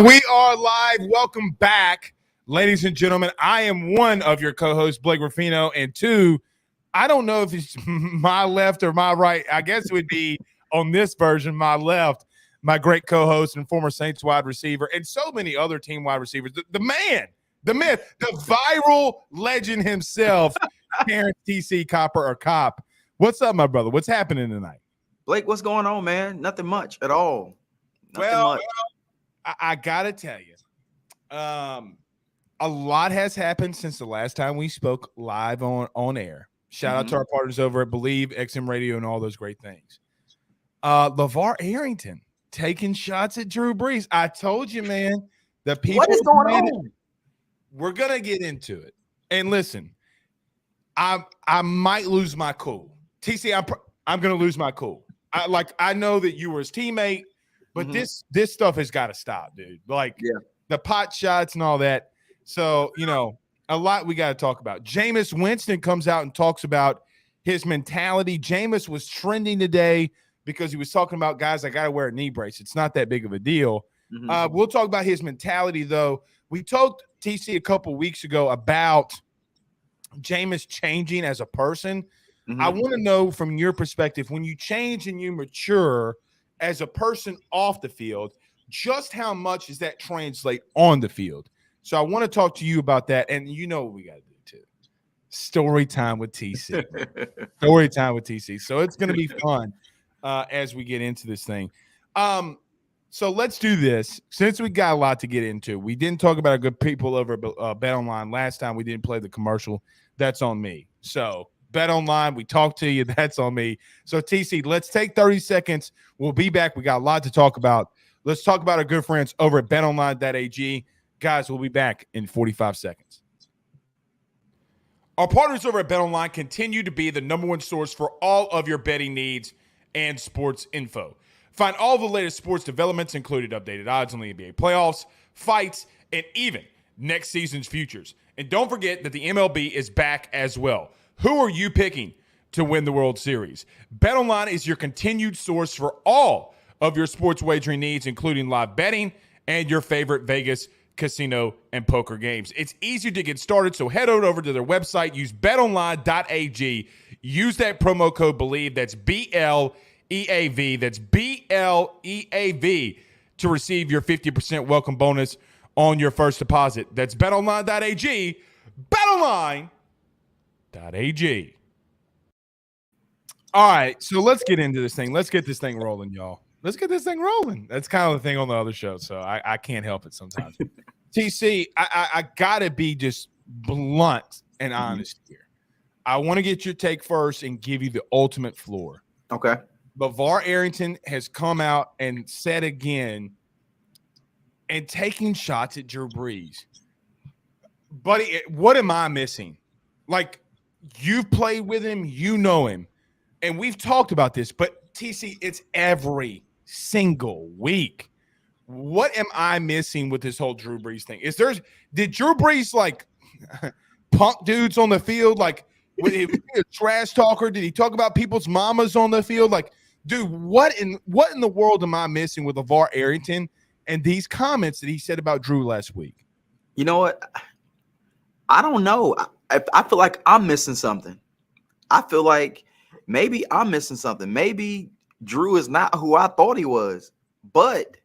We are live. Welcome back, ladies and gentlemen. I am one of your co-hosts, Blake Ruffino, and two, I don't know if it's my left or my right. I guess it would be on this version, my left, my great co-host and former Saints wide receiver, and so many other team wide receivers. The man, the myth, the viral legend himself, Terrence TC Copper or Cop. What's up, my brother? What's happening tonight? Blake, what's going on, man? Nothing much at all. Nothing much. I gotta tell you, a lot has happened since the last time we spoke live on air. Shout out to our partners over at Believe, XM Radio, and all those great things. Lavar Arrington taking shots at Drew Brees. I told you, man. The people. What is going on? We're gonna get into it. And listen, I might lose my cool. TC, I'm gonna lose my cool. I know that you were his teammate. But this stuff has got to stop, dude. Like the pot shots and all that. So, a lot we got to talk about. Jameis Winston comes out and talks about his mentality. Jameis was trending today because he was talking about, guys, I got to wear a knee brace. It's not that big of a deal. We'll talk about his mentality, though. We talked, TC, a couple weeks ago about Jameis changing as a person. I want to know from your perspective, when you change and you mature as a person off the field, just how much does that translate on the field? So I want to talk to you about that. And you know what we got to do too. Story time with TC. Story time with TC. So it's going to be fun as we get into this thing. So let's do this. Since we got a lot to get into, we didn't talk about our good people over at BetOnline last time. We didn't play the commercial. That's on me. So BetOnline, we talked to you. That's on me. So, TC, let's take 30 seconds. We'll be back. We got a lot to talk about. Let's talk about our good friends over at betonline.ag. Guys, we'll be back in 45 seconds. Our partners over at BetOnline continue to be the number one source for all of your betting needs and sports info. Find all the latest sports developments, including updated odds on the NBA playoffs, fights, and even next season's futures. And don't forget that the MLB is back as well. Who are you picking to win the World Series? BetOnline is your continued source for all of your sports wagering needs, including live betting and your favorite Vegas, casino, and poker games. It's easy to get started, so head on over to their website. Use betonline.ag. Use that promo code BELIEVE. That's BLEAV. That's BLEAV to receive your 50% welcome bonus on your first deposit. That's betonline.ag. BetOnline.ag. All right, so let's get into this thing. Let's get this thing rolling, y'all. Let's get this thing rolling. That's kind of the thing on the other show, so I can't help it sometimes. TC, I got to be just blunt and honest here. I want to get your take first and give you the ultimate floor. Okay. Lavar Arrington has come out and said again and taking shots at Drew Brees. Buddy, what am I missing? Like, you've played with him, you know him, and we've talked about this, but TC, it's every single week. What am I missing with this whole Drew Brees thing? Did Drew Brees like punk dudes on the field? Like, was he a trash talker? Did he talk about people's mamas on the field? Like, dude, what in the world am I missing with LaVar Arrington and these comments that he said about Drew last week? You know what? I don't know. I feel like I'm missing something. I feel like maybe I'm missing something. Maybe Drew is not who I thought he was, but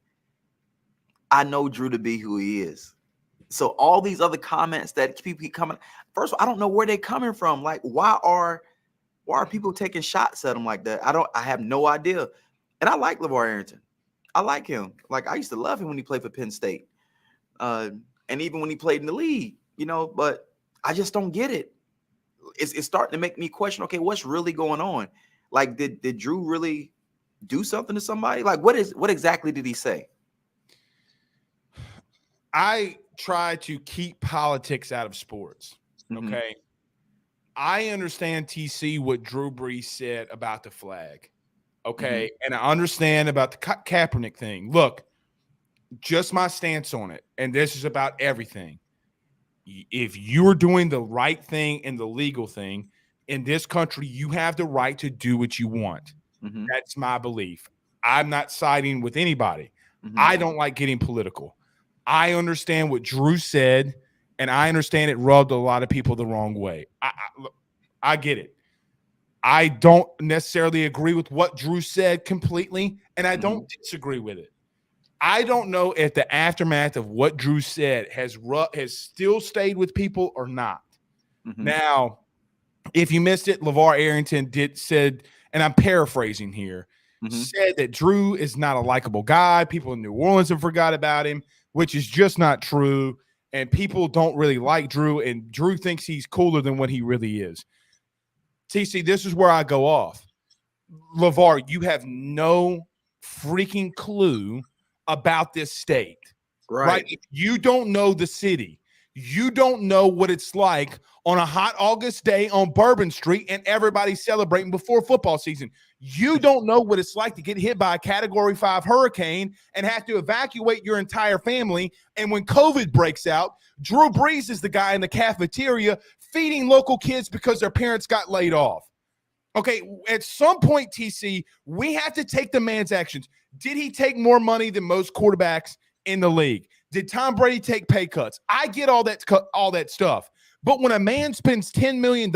I know Drew to be who he is. So all these other comments that people keep coming, first of all, I don't know where they're coming from. Like, why are people taking shots at him like that? I have no idea. And I like LaVar Arrington. I like him. Like, I used to love him when he played for Penn State. And even when he played in the league, but I just don't get it. It's starting to make me question, okay, what's really going on? Like, did Drew really do something to somebody? Like, what exactly did he say? I try to keep politics out of sports, okay? I understand, TC, what Drew Brees said about the flag, okay? And I understand about the Kaepernick thing. Look, just my stance on it, and this is about everything. If you're doing the right thing and the legal thing in this country, you have the right to do what you want. That's my belief. I'm not siding with anybody. I don't like getting political. I understand what Drew said, and I understand it rubbed a lot of people the wrong way. I get it. I don't necessarily agree with what Drew said completely, and I don't disagree with it. I don't know if the aftermath of what Drew said has still stayed with people or not. Now, if you missed it, Lavar Arrington said, and I'm paraphrasing here, said that Drew is not a likable guy. People in New Orleans have forgot about him, which is just not true. And people don't really like Drew, and Drew thinks he's cooler than what he really is. TC, this is where I go off. Lavar, you have no freaking clue about this state. Right? If you don't know the city, you don't know what it's like on a hot August day on Bourbon Street and everybody celebrating before football season. You don't know what it's like to get hit by a Category 5 hurricane and have to evacuate your entire family. And when COVID breaks out, Drew Brees is the guy in the cafeteria feeding local kids because their parents got laid off. Okay, at some point, TC, we have to take the man's actions. Did he take more money than most quarterbacks in the league? Did Tom Brady take pay cuts? I get all that stuff. But when a man spends $10 million,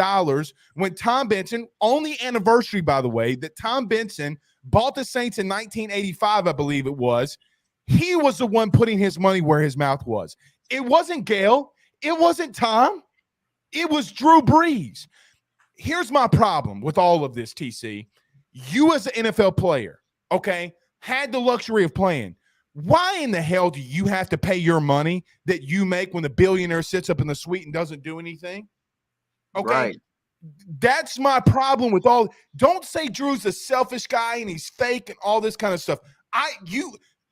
when Tom Benson, only anniversary, by the way, that Tom Benson bought the Saints in 1985, I believe it was, he was the one putting his money where his mouth was. It wasn't Gale. It wasn't Tom. It was Drew Brees. Here's my problem with all of this, TC. You as an NFL player, okay, had the luxury of playing. Why in the hell do you have to pay your money that you make when the billionaire sits up in the suite and doesn't do anything? Okay. Right. That's my problem with all. Don't say Drew's a selfish guy and he's fake and all this kind of stuff.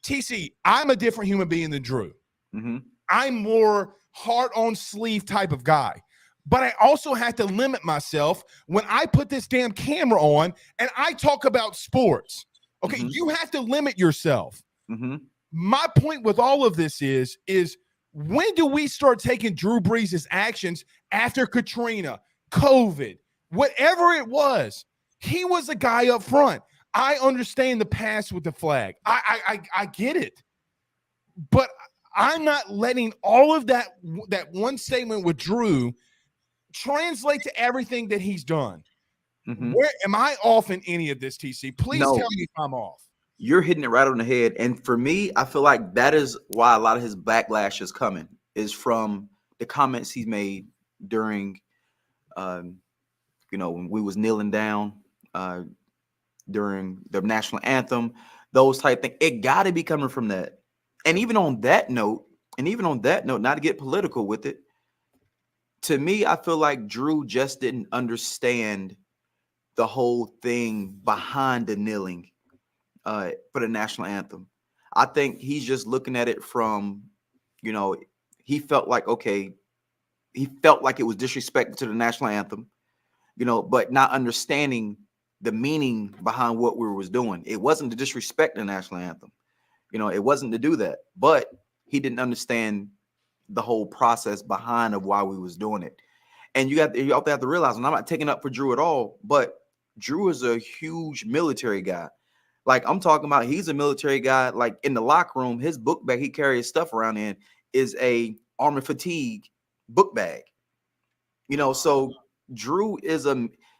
TC, I'm a different human being than Drew. I'm more heart on sleeve type of guy. But I also have to limit myself when I put this damn camera on and I talk about sports. Okay, you have to limit yourself. My point with all of this is when do we start taking Drew Brees' actions after Katrina, COVID, whatever it was? He was a guy up front. I understand the pass with the flag. I get it. But I'm not letting all of that one statement with Drew translate to everything that he's done. Where am I off in any of this, TC? Please tell me if I'm off. You're hitting it right on the head. And for me, I feel like that is why a lot of his backlash is coming, is from the comments he's made during, when we was kneeling down during the national anthem, those type things. It got to be coming from that. And even on that note, not to get political with it, to me, I feel like Drew just didn't understand the whole thing behind the kneeling for the national anthem. I think he's just looking at it from, he felt like it was disrespectful to the national anthem, but not understanding the meaning behind what we was doing. It wasn't to disrespect the national anthem. It wasn't to do that, but he didn't understand the whole process behind of why we was doing it. And you have to realize, and I'm not taking up for Drew at all, but Drew is a huge military guy. Like I'm talking about, he's a military guy. Like in the locker room, his book bag he carries stuff around in is a army fatigue book bag. So Drew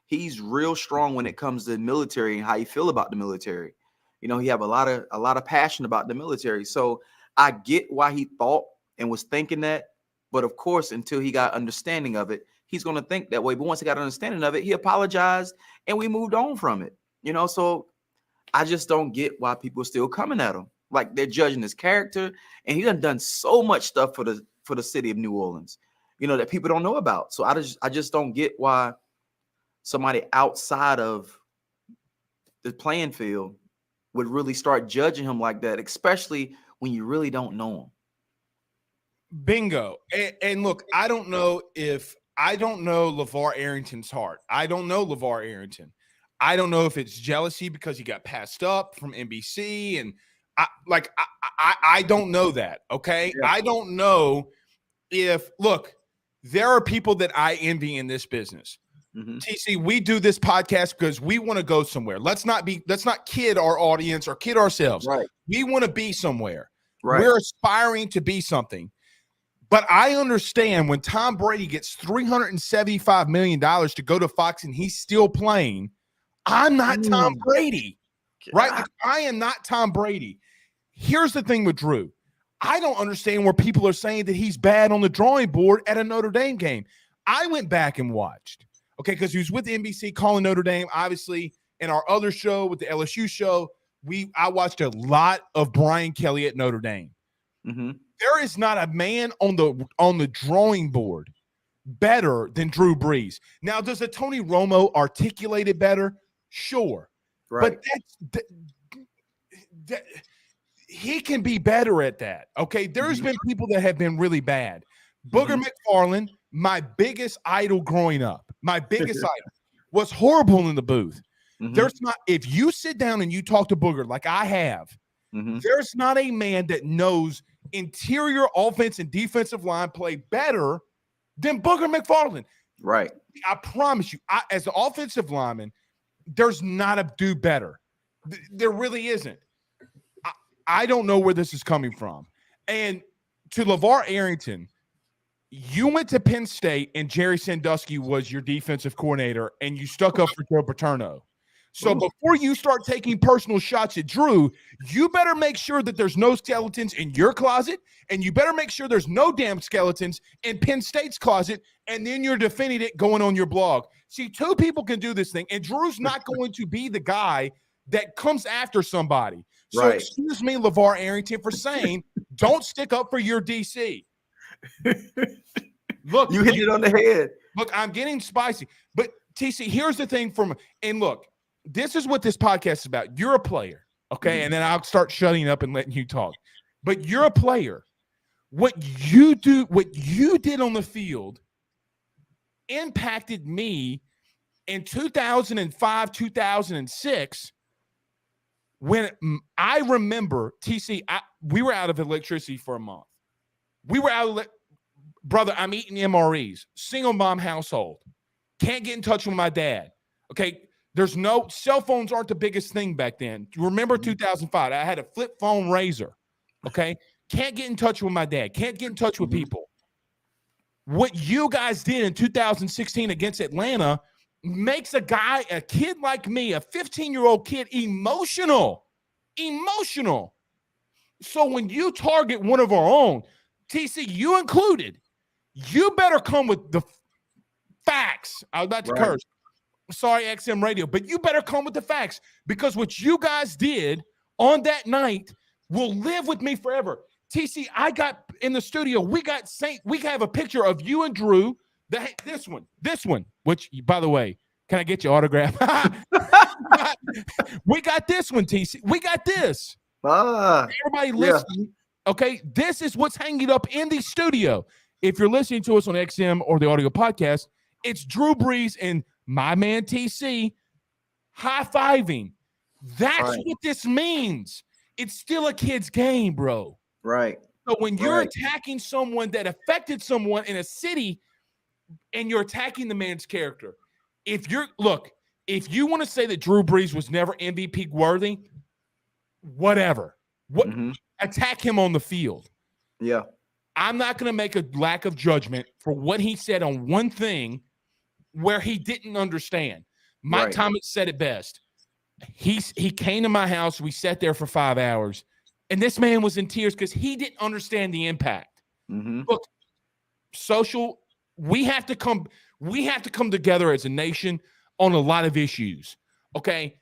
he's real strong when it comes to military and how you feel about the military. He have a lot of passion about the military. So I get why he thought and was thinking that, but of course, until he got understanding of it, he's going to think that way. But once he got understanding of it, he apologized and we moved on from it. So I just don't get why people are still coming at him. Like they're judging his character, and he done so much stuff for the city of New Orleans, that people don't know about. So I just don't get why somebody outside of the playing field would really start judging him like that, especially when you really don't know him. Bingo. And look, I don't know LeVar Arrington's heart. I don't know LeVar Arrington. I don't know if it's jealousy because he got passed up from NBC, and I don't know that. Okay. Yeah. I don't know look, there are people that I envy in this business. TC, we do this podcast because we want to go somewhere. Let's not kid our audience or kid ourselves. Right. We want to be somewhere. Right. We're aspiring to be something. But I understand when Tom Brady gets $375 million to go to Fox and he's still playing, I'm not Tom Brady, right? Like, I am not Tom Brady. Here's the thing with Drew. I don't understand where people are saying that he's bad on the drawing board at a Notre Dame game. I went back and watched, okay, because he was with NBC calling Notre Dame. Obviously, in our other show with the LSU show, I watched a lot of Brian Kelly at Notre Dame. Mm-hmm. There is not a man on the drawing board better than Drew Brees. Now, does a Tony Romo articulate it better? Sure. Right. But he can be better at that. Okay. There's been people that have been really bad. Booger McFarland, my biggest idol growing up, was horrible in the booth. There's not, if you sit down and you talk to Booger like I have, there's not a man that knows interior offense and defensive line play better than Booger McFarland. Right. I promise you, as an offensive lineman, there's not a dude better. There really isn't. I don't know where this is coming from. And to Lavar Arrington, you went to Penn State and Jerry Sandusky was your defensive coordinator and you stuck up for Joe Paterno. So before you start taking personal shots at Drew, you better make sure that there's no skeletons in your closet, and you better make sure there's no damn skeletons in Penn State's closet, and then you're defending it going on your blog. See, two people can do this thing, and Drew's not going to be the guy that comes after somebody. So excuse me, Lavar Arrington, for saying don't stick up for your DC. Look, you hit it on the head. Look, I'm getting spicy. But TC, here's the thing and look, this is what this podcast is about. You're a player, okay? And then I'll start shutting up and letting you talk. But you're a player. What you did on the field impacted me in 2005, 2006, when I remember, TC, we were out of electricity for a month. We were out of brother, I'm eating MREs, single mom household. Can't get in touch with my dad, okay? There's no cell phones aren't the biggest thing back then. Remember 2005? I had a flip phone Razor. Okay. Can't get in touch with my dad. Can't get in touch with people. What you guys did in 2016 against Atlanta makes a kid like me, a 15-year-old kid, emotional. Emotional. So when you target one of our own, TC, you included, you better come with the facts. I was about to curse. Sorry, XM Radio, but you better come with the facts, because what you guys did on that night will live with me forever. TC, I got in the studio. We have a picture of you and Drew. This one, which, by the way, can I get your autograph? We got this one, TC. We got this. Everybody listening, okay? This is what's hanging up in the studio. If you're listening to us on XM or the audio podcast, it's Drew Brees and my man TC high-fiving. That's what this means. It's still a kid's game, bro. Right. So when you're attacking someone that affected someone in a city and you're attacking the man's character, if you want to say that Drew Brees was never MVP worthy, whatever. Attack him on the field. Yeah. I'm not going to make a lack of judgment for what he said on one thing where he didn't understand. Mike Thomas said it best. He came to my house. We sat there for 5 hours, and this man was in tears because he didn't understand the impact. Look, we have to come together as a nation on a lot of issues. Okay,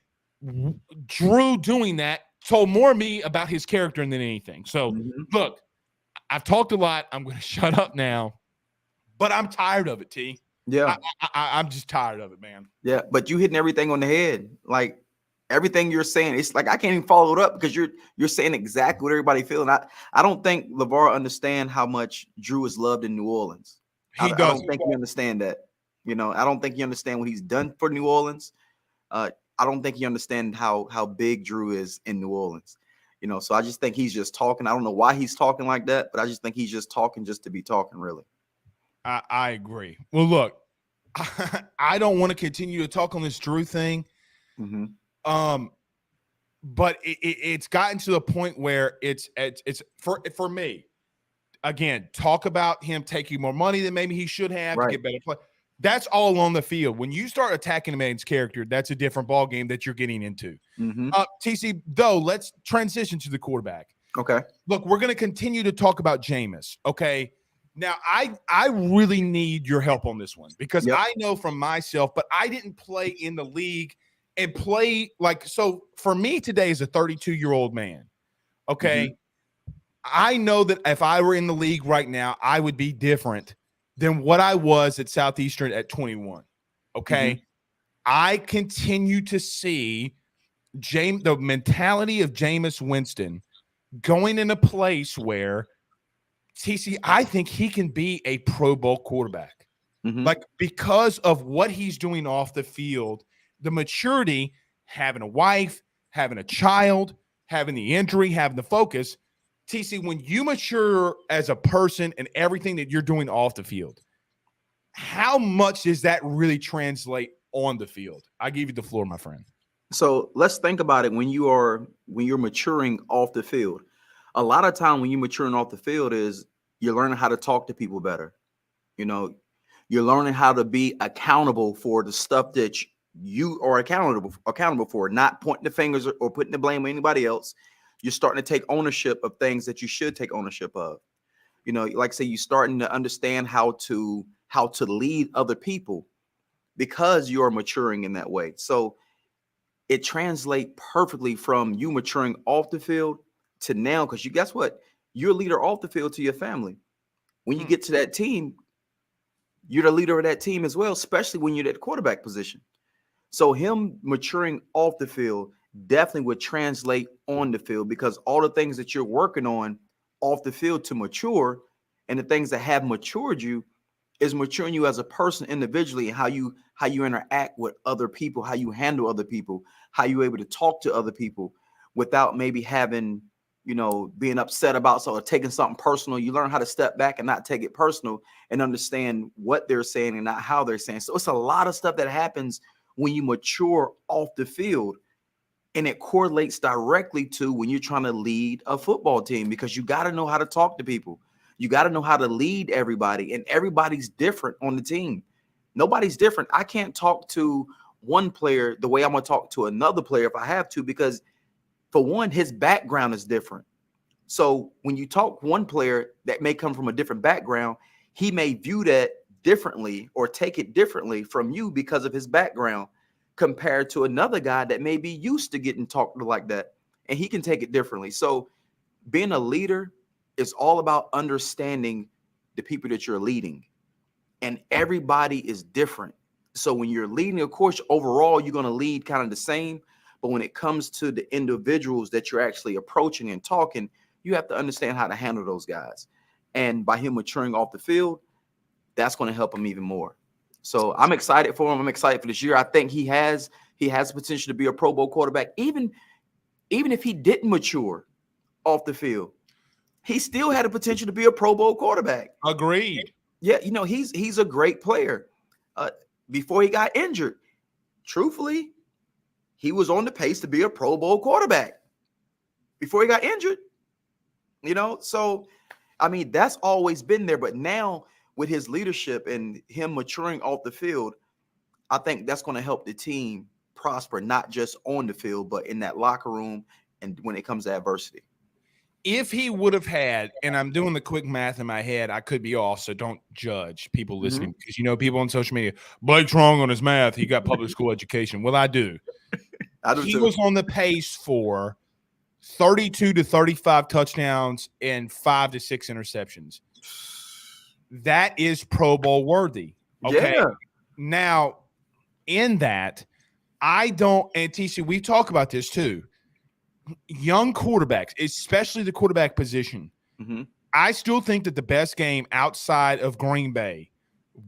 Drew doing that told more of me about his character than anything. So look, I've talked a lot. I'm going to shut up now, but I'm tired of it, T. Yeah. I'm just tired of it, man. Yeah, but you hitting everything on the head. Like, everything you're saying, it's like I can't even follow it up, because you're saying exactly what everybody feeling. I don't think Lavar understand how much Drew is loved in New Orleans. I don't think you understand that. You know, I don't think you understand what he's done for New Orleans. I don't think you understand how big Drew is in New Orleans. You know, so I just think he's just talking. I don't know why he's talking like that, but I just think he's just talking just to be talking, really. I agree. Well, look, I don't want to continue to talk on this Drew thing. but it's gotten to the point where it's for me. Again, talk about him taking more money than maybe he should have to get better play. That's all on the field. When you start attacking a man's character, that's a different ball game that you're getting into. TC, though, let's transition to the quarterback. Okay. Look, we're going to continue to talk about Jameis. Okay. Now, I really need your help on this one because I know from myself, but I didn't play in the league and play so for me today as a 32-year-old man, okay, I know that if I were in the league right now, I would be different than what I was at Southeastern at 21. Okay. I continue to see the mentality of Jameis Winston going in a place where TC, I think he can be a Pro Bowl quarterback. Because of what he's doing off the field, the maturity, having a wife, having a child, having the injury, having the focus. TC, when you mature as a person and everything that you're doing off the field, how much does that really translate on the field? I give you the floor, my friend. So let's think about it when you're maturing off the field. A lot of time when you're maturing off the field is you're learning how to talk to people better. You're learning how to be accountable for the stuff that you are accountable for, not pointing the fingers or putting the blame on anybody else. You're starting to take ownership of things that you should take ownership of. Like say, you're starting to understand how to lead other people because you're maturing in that way. So it translates perfectly from you maturing off the field to now, because guess what? You're a leader off the field to your family. When you get to that team, you're the leader of that team as well, especially when you're at the quarterback position. So him maturing off the field definitely would translate on the field, because all the things that you're working on off the field to mature, and the things that have matured you, is maturing you as a person individually, and how you interact with other people, how you handle other people, how you're able to talk to other people without maybe having, being upset about or taking something personal. You learn how to step back and not take it personal and understand what they're saying and not how they're saying. So it's a lot of stuff that happens when you mature off the field. And it correlates directly to when you're trying to lead a football team, because you got to know how to talk to people. You got to know how to lead everybody, and everybody's different on the team. Nobody's different. I can't talk to one player the way I'm going to talk to another player if I have to, because for one, his background is different. So when you talk one player that may come from a different background, he may view that differently or take it differently from you because of his background, compared to another guy that may be used to getting talked to like that, and he can take it differently. So being a leader is all about understanding the people that you're leading, and everybody is different. So when you're leading, of course, overall, you're going to lead kind of the same, but when it comes to the individuals that you're actually approaching and talking, you have to understand how to handle those guys. And by him maturing off the field, that's going to help him even more. So I'm excited for him. I'm excited for this year. I think he has the potential to be a Pro Bowl quarterback. Even if he didn't mature off the field, he still had the potential to be a Pro Bowl quarterback. Agreed. Yeah, he's a great player. Before he got injured, truthfully, he was on the pace to be a Pro Bowl quarterback before he got injured. So I mean, that's always been there. But now, with his leadership and him maturing off the field, I think that's going to help the team prosper, not just on the field, but in that locker room and when it comes to adversity. If he would have had, and I'm doing the quick math in my head, I could be off, so don't judge people listening, because people on social media, Blake's wrong on his math. He got public school education. Well, I do. He was on the pace for 32 to 35 touchdowns and 5 to 6 interceptions. That is Pro Bowl worthy. Okay. Yeah. Now, in that, and TC, we talk about this too. Young quarterbacks, especially the quarterback position, I still think that the best game outside of Green Bay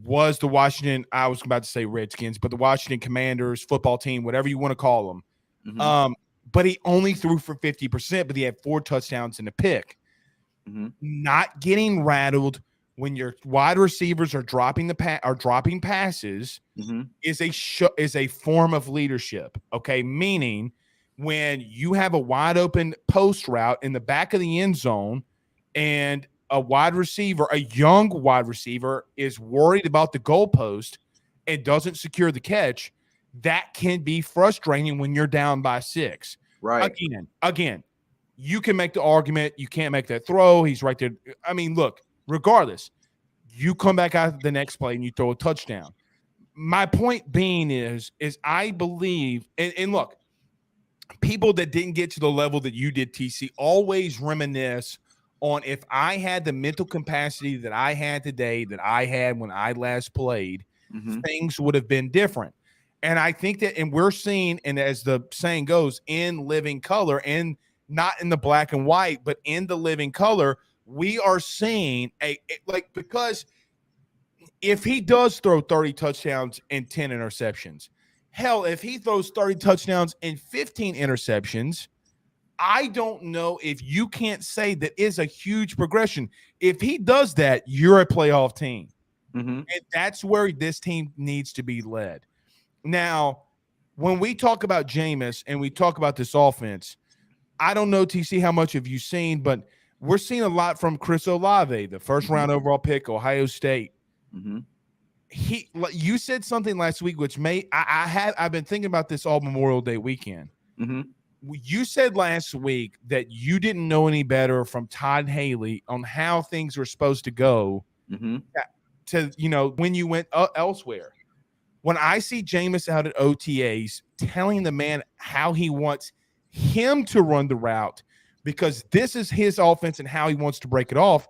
was the Washington, I was about to say Redskins, but the Washington Commanders football team, whatever you want to call them. But he only threw for 50%, but he had 4 touchdowns and a pick. Not getting rattled when your wide receivers are dropping passes is a form of leadership. Okay, meaning when you have a wide open post route in the back of the end zone and a wide receiver, a young wide receiver, is worried about the goalpost and doesn't secure the catch, that can be frustrating when you're down by 6. Right. Again, you can make the argument you can't make that throw. He's right there. I mean, look, regardless, you come back out the next play and you throw a touchdown. My point being is I believe, and look, people that didn't get to the level that you did, TC, always reminisce on if I had the mental capacity that I had today, that I had when I last played, things would have been different. And I think that, and we're seeing, and as the saying goes, in living color, and not in the black and white, but in the living color, we are seeing because if he does throw 30 touchdowns and 10 interceptions, hell, if he throws 30 touchdowns and 15 interceptions, I don't know if you can't say that is a huge progression. If he does that, you're a playoff team. And that's where this team needs to be led. Now, when we talk about Jameis and we talk about this offense, I don't know, TC, how much have you seen, but we're seeing a lot from Chris Olave, the first round overall pick, Ohio State. You said something last week, which I've been thinking about this all Memorial Day weekend. You said last week that you didn't know any better from Todd Haley on how things were supposed to go to, when you went elsewhere. When I see Jameis out at OTAs telling the man how he wants him to run the route because this is his offense and how he wants to break it off,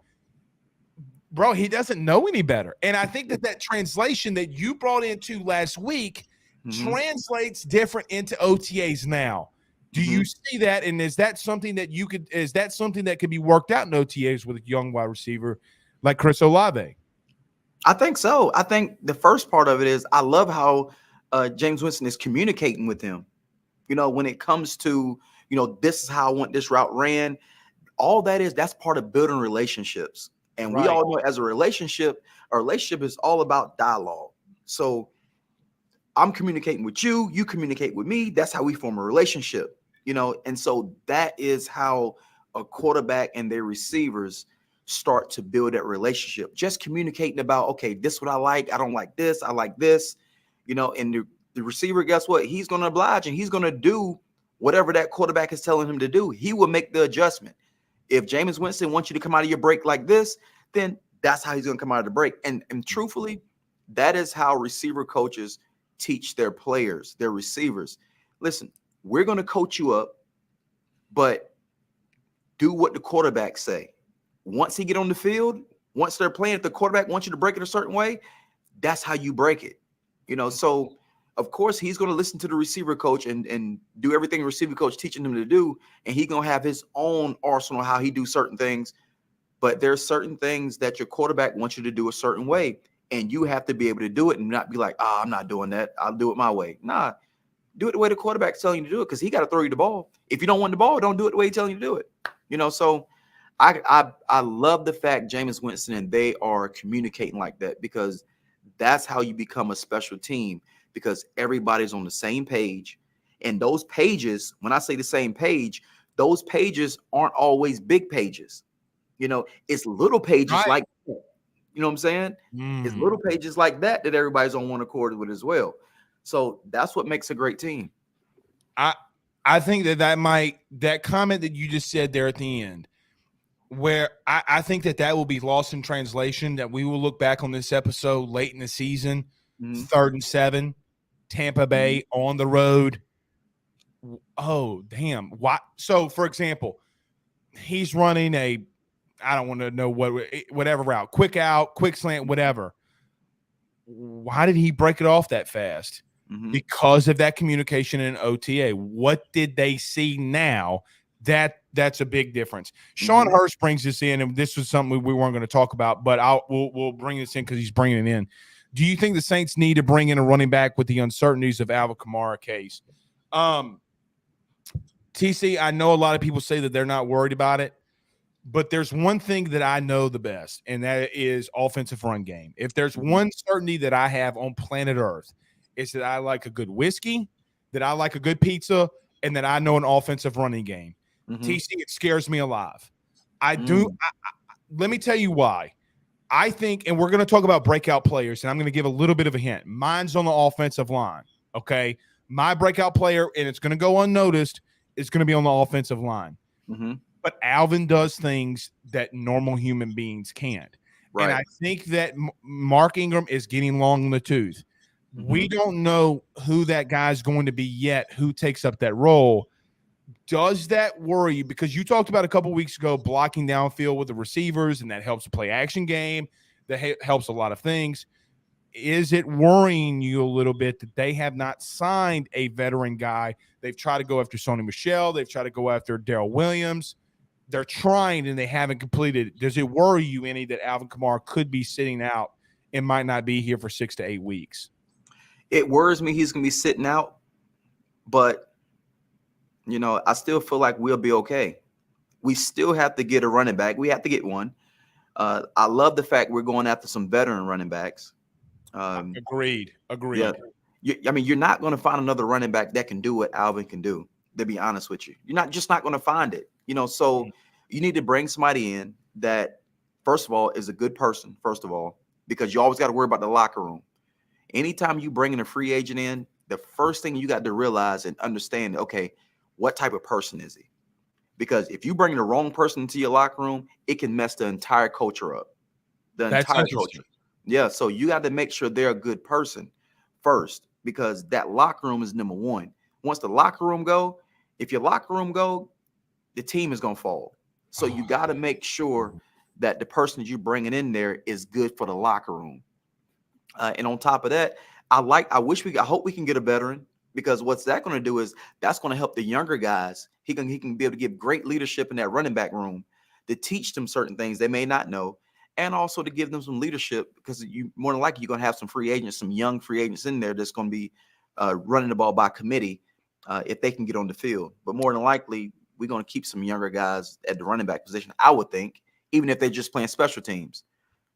bro, he doesn't know any better. And I think that translation that you brought into last week translates different into OTAs now. Do you see that? And is that something that could be worked out in OTAs with a young wide receiver like Chris Olave? I think so. I think the first part of it is I love how Jameis Winston is communicating with him. When it comes to, this is how I want this route ran. All that's part of building relationships. And we all know as a relationship is all about dialogue. So I'm communicating with you, you communicate with me. That's how we form a relationship, and so that is how a quarterback and their receivers start to build that relationship. Just communicating about, okay, this is what I like. I don't like this. I like this, and the receiver, guess what? He's going to oblige and he's going to do whatever that quarterback is telling him to do. He will make the adjustment. If Jameis Winston wants you to come out of your break like this, then that's how he's going to come out of the break. And truthfully, that is how receiver coaches teach their players, their receivers. Listen, we're going to coach you up, but do what the quarterback say. Once he get on the field, once they're playing, if the quarterback wants you to break it a certain way, that's how you break it. So of course he's going to listen to the receiver coach and do everything the receiver coach teaching him to do. And he's going to have his own arsenal, how he do certain things. But there's certain things that your quarterback wants you to do a certain way. And you have to be able to do it and not be like, I'm not doing that. I'll do it my way. Nah, do it the way the quarterback's telling you to do it because he got to throw you the ball. If you don't want the ball, don't do it the way he's telling you to do it. So I love the fact Jameis Winston and they are communicating like that because that's how you become a special team because everybody's on the same page. And those pages, when I say the same page, those pages aren't always big pages. It's little pages like that. You know what I'm saying? It's little pages like that everybody's on one accord with as well. So that's what makes a great team. I think that comment that you just said there at the end, where I think that will be lost in translation, that we will look back on this episode late in the season, 3rd and 7, Tampa Bay on the road. Oh, damn. Why? So, for example, he's running I don't want to know whatever route, quick out, quick slant, whatever. Why did he break it off that fast? Because of that communication in OTA. What did they see now? That's a big difference. Sean Hurst brings this in, and this was something we weren't going to talk about, but we'll bring this in because he's bringing it in. Do you think the Saints need to bring in a running back with the uncertainties of Alvin Kamara case? TC, I know a lot of people say that they're not worried about it, but there's one thing that I know the best, and that is offensive run game. If there's one certainty that I have on planet Earth, it's that I like a good whiskey, that I like a good pizza, and that I know an offensive running game. Mm-hmm. TC, it scares me alive. I do. Let me tell you why. I think, and we're going to talk about breakout players, and I'm going to give a little bit of a hint. Mine's on the offensive line, okay? My breakout player, and it's going to go unnoticed, is going to be on the offensive line. Mm-hmm. But Alvin does things that normal human beings can't. Right. And I think that Mark Ingram is getting long in the tooth. Mm-hmm. We don't know who that guy's going to be yet, who takes up that role. Does that worry you? Because you talked about a couple weeks ago blocking downfield with the receivers, and that helps the play action game. That helps a lot of things. Is it worrying you a little bit that they have not signed a veteran guy? They've tried to go after Sony Michel. They've tried to go after Darrell Williams. They're trying, and they haven't completed. Does it worry you any that Alvin Kamara could be sitting out and might not be here for 6 to 8 weeks? It worries me he's going to be sitting out, but I still feel like we'll be okay. We still have to get a running back. We have to get one. I love the fact we're going after some veteran running backs. Agreed. Yeah. You're not going to find another running back that can do what Alvin can do, to be honest with you. You're not going to find it. So you need to bring somebody in that, first of all, is a good person, first of all, because you always got to worry about the locker room. Anytime you bring in a free agent in, the first thing you got to realize and understand, okay, what type of person is he? Because if you bring the wrong person into your locker room, it can mess the entire culture up. That's entire culture. Yeah, so you got to make sure they're a good person first, because that locker room is number one. Once the locker room go, if your locker room go, the team is going to fall. So you got to make sure that the person that you're bringing in there is good for the locker room. And on top of that, I hope we can get a veteran, because what's that going to do is that's going to help the younger guys. He can be able to give great leadership in that running back room to teach them certain things they may not know, and also to give them some leadership, because you more than likely you're going to have some free agents, some young free agents in there that's going to be running the ball by committee if they can get on the field. But more than likely, we're going to keep some younger guys at the running back position, I would think, even if they're just playing special teams.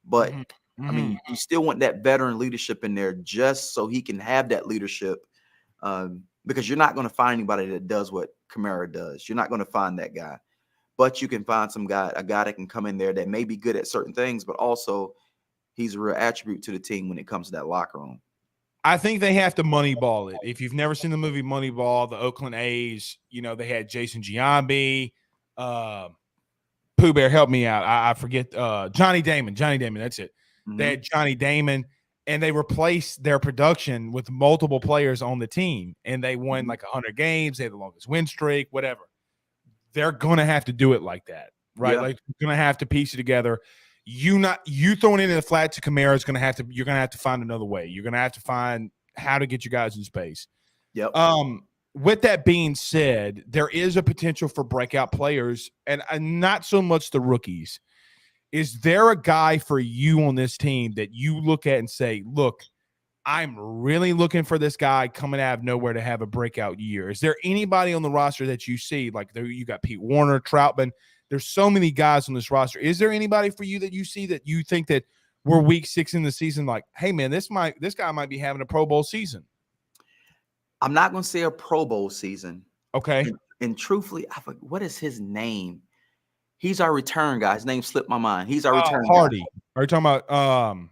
But you still want that veteran leadership in there just so he can have that leadership, because you're not going to find anybody that does what Kamara does. You're not going to find that guy, but you can find a guy that can come in there that may be good at certain things, but also he's a real attribute to the team when it comes to that locker room. I think they have to Moneyball it. If you've never seen the movie Moneyball, the Oakland A's, they had Jason Giambi, Pooh Bear, help me out. I forget Johnny Damon. That's it. Mm-hmm. They had Johnny Damon, and they replaced their production with multiple players on the team, and they won like 100 games. They had the longest win streak, whatever. They're going to have to do it like that, right? Yeah. Like, you're going to have to piece it together. You throwing it in the flat to Kamara is going to have to. You're going to have to find another way. You're going to have to find how to get you guys in space. Yep. With that being said, there is a potential for breakout players, and not so much the rookies. Is there a guy for you on this team that you look at and say, look, I'm really looking for this guy coming out of nowhere to have a breakout year? Is there anybody on the roster that you see? Like, you got Pete Warner, Troutman. There's so many guys on this roster. Is there anybody for you that you see that you think that we're week 6 in the season, like, hey, man, this guy might be having a Pro Bowl season? I'm not going to say a Pro Bowl season. Okay. And truthfully, what is his name? He's our return guy. His name slipped my mind. He's our return Hardy. guy. Are you talking about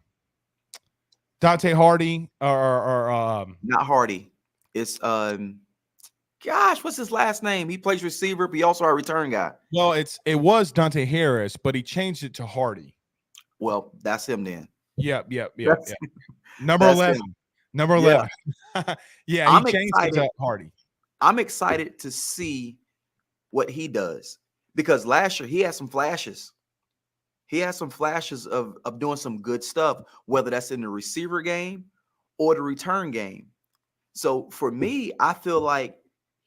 Dante Hardy or not Hardy? It's what's his last name? He plays receiver, but he also our return guy. Well, it was Dante Harris, but he changed it to Hardy. Well, that's him then. Yep. Number 11. Him. Number 11. Yeah, he changed it to Hardy. I'm excited to see what he does, because last year he had some flashes. He had some flashes of doing some good stuff, whether that's in the receiver game or the return game. So for me, I feel like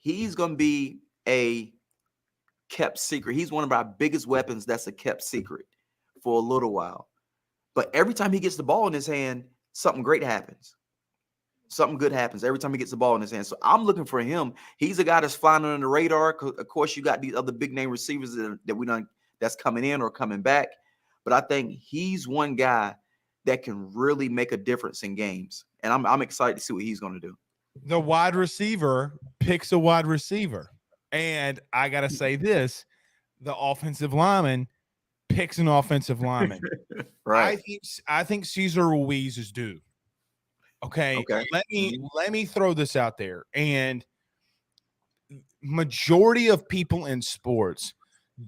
he's going to be a kept secret. He's one of our biggest weapons that's a kept secret for a little while. But every time he gets the ball in his hand, something great happens. Something good happens every time he gets the ball in his hand. So I'm looking for him. He's a guy that's flying under the radar. Of course, you got these other big name receivers that's coming in or coming back. But I think he's one guy that can really make a difference in games. And I'm excited to see what he's going to do. The wide receiver picks a wide receiver. And I got to say this, the offensive lineman picks an offensive lineman. Right. I think Cesar Ruiz is due. Okay. Let me throw this out there. And majority of people in sports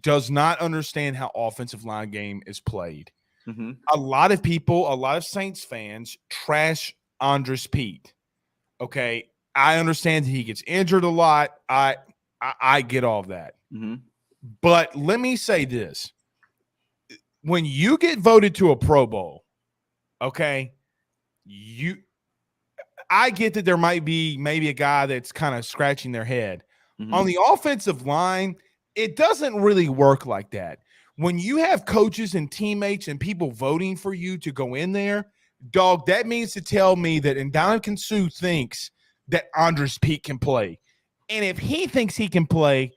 does not understand how offensive line game is played. Mm-hmm. A lot of people, a lot of Saints fans trash Andres Pete. Okay. I understand that he gets injured a lot. I get all of that. Mm-hmm. But let me say this. When you get voted to a Pro Bowl, okay, I get that there might be maybe a guy that's kind of scratching their head. Mm-hmm. On the offensive line, it doesn't really work like that. When you have coaches and teammates and people voting for you to go in there, dog, that means to tell me that Ndamukong Suh thinks that Andres Pete can play. And if he thinks he can play,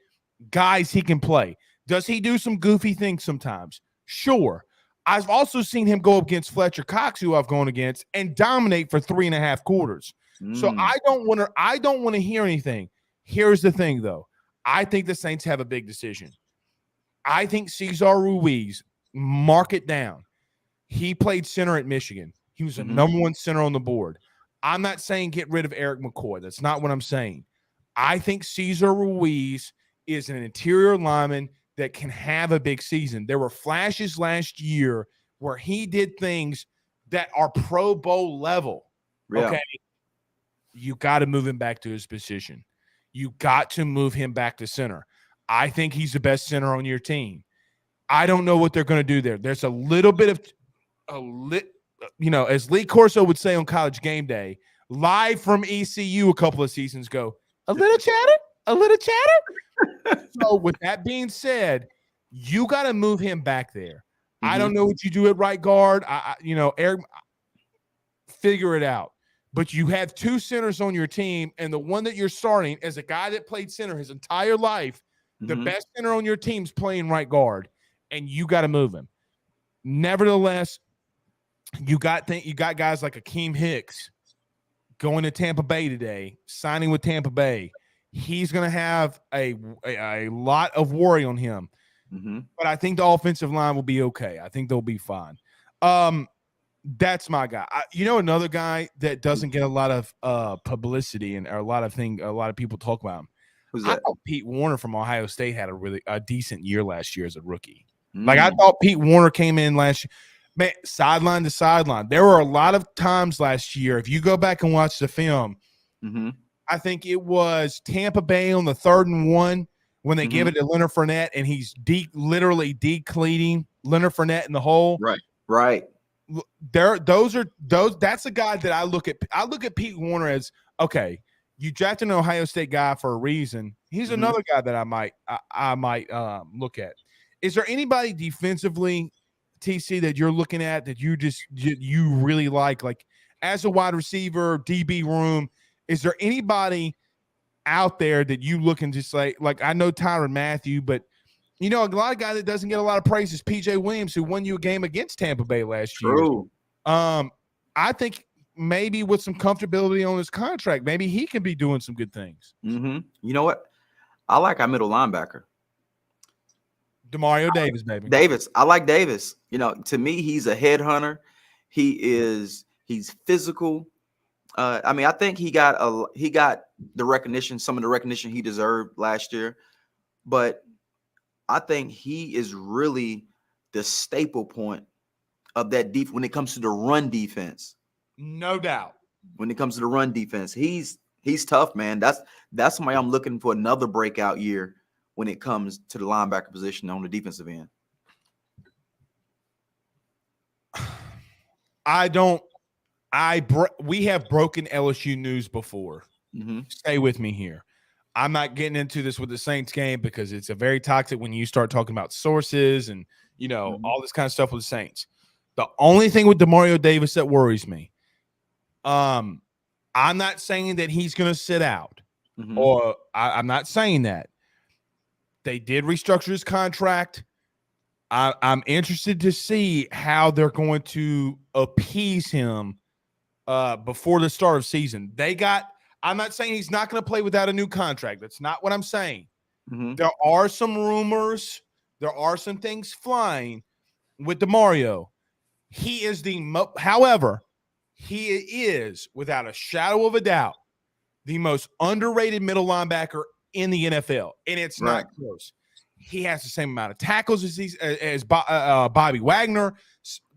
guys, he can play. Does he do some goofy things sometimes? Sure. I've also seen him go up against Fletcher Cox, who I've gone against, and dominate for 3.5 quarters. So I don't want to hear anything. Here's the thing, though. I think the Saints have a big decision. I think Cesar Ruiz, mark it down. He played center at Michigan. He was a number one center on the board. I'm not saying get rid of Eric McCoy. That's not what I'm saying. I think Cesar Ruiz is an interior lineman that can have a big season. There were flashes last year where he did things that are Pro Bowl level. Yeah. Okay. You got to move him back to his position. You got to move him back to center. I think he's the best center on your team. I don't know what they're going to do there. There's a little bit of as Lee Corso would say on College Game Day, live from ECU a couple of seasons ago, a little chatter. So with that being said, you got to move him back there. I don't know what you do at right guard. Eric, figure it out. But you have two centers on your team, and the one that you're starting is a guy that played center his entire life. The best center on your team's playing right guard, and you got to move him. Nevertheless, you got guys like Akeem Hicks going to Tampa Bay today, signing with Tampa Bay. He's going to have a lot of worry on him. But I think the offensive line will be okay. I think they'll be fine. That's my guy. Another guy that doesn't get a lot of publicity and a lot of people talk about him. Who's that? I thought Pete Warner from Ohio State had a decent year last year as a rookie. Like I thought Pete Warner came in last year, man, sideline to sideline. There were a lot of times last year. If you go back and watch the film, I think it was Tampa Bay on the 3rd and 1 when they give it to Leonard Fournette and he's literally decleating Leonard Fournette in the hole. Right. That's a guy that I look at. I look at Pete Warner as, okay, you drafted an Ohio State guy for a reason. He's another guy that I might look at. Is there anybody defensively, TC, that you're looking at that you really like as a wide receiver, DB room? Is there anybody out there that you look and just say, I know Tyrann Mathieu, but a lot of guy that doesn't get a lot of praise is PJ Williams, who won you a game against Tampa Bay last year. I think maybe with some comfortability on his contract, maybe he can be doing some good things. You know what? I like our middle linebacker. Demario Davis, baby. I like Davis. To me, he's a headhunter. He's physical. I think he got the recognition, some of the recognition he deserved last year, but I think he is really the staple point of that when it comes to the run defense. No doubt. When it comes to the run defense, he's tough, man. That's why I'm looking for another breakout year when it comes to the linebacker position on the defensive end. We have broken LSU news before. Stay with me here. I'm not getting into this with the Saints game because it's a very toxic when you start talking about sources and, all this kind of stuff with the Saints. The only thing with Demario Davis that worries me, I'm not saying that he's going to sit out or I'm not saying that. They did restructure his contract. I'm interested to see how they're going to appease him before the start of season. I'm not saying he's not going to play without a new contract. That's not what I'm saying. Mhm. There are some rumors. There are some things flying with DeMario. He is however, he is, without a shadow of a doubt, the most underrated middle linebacker in the NFL, and it's Right. not close. He has the same amount of tackles as Bobby Wagner,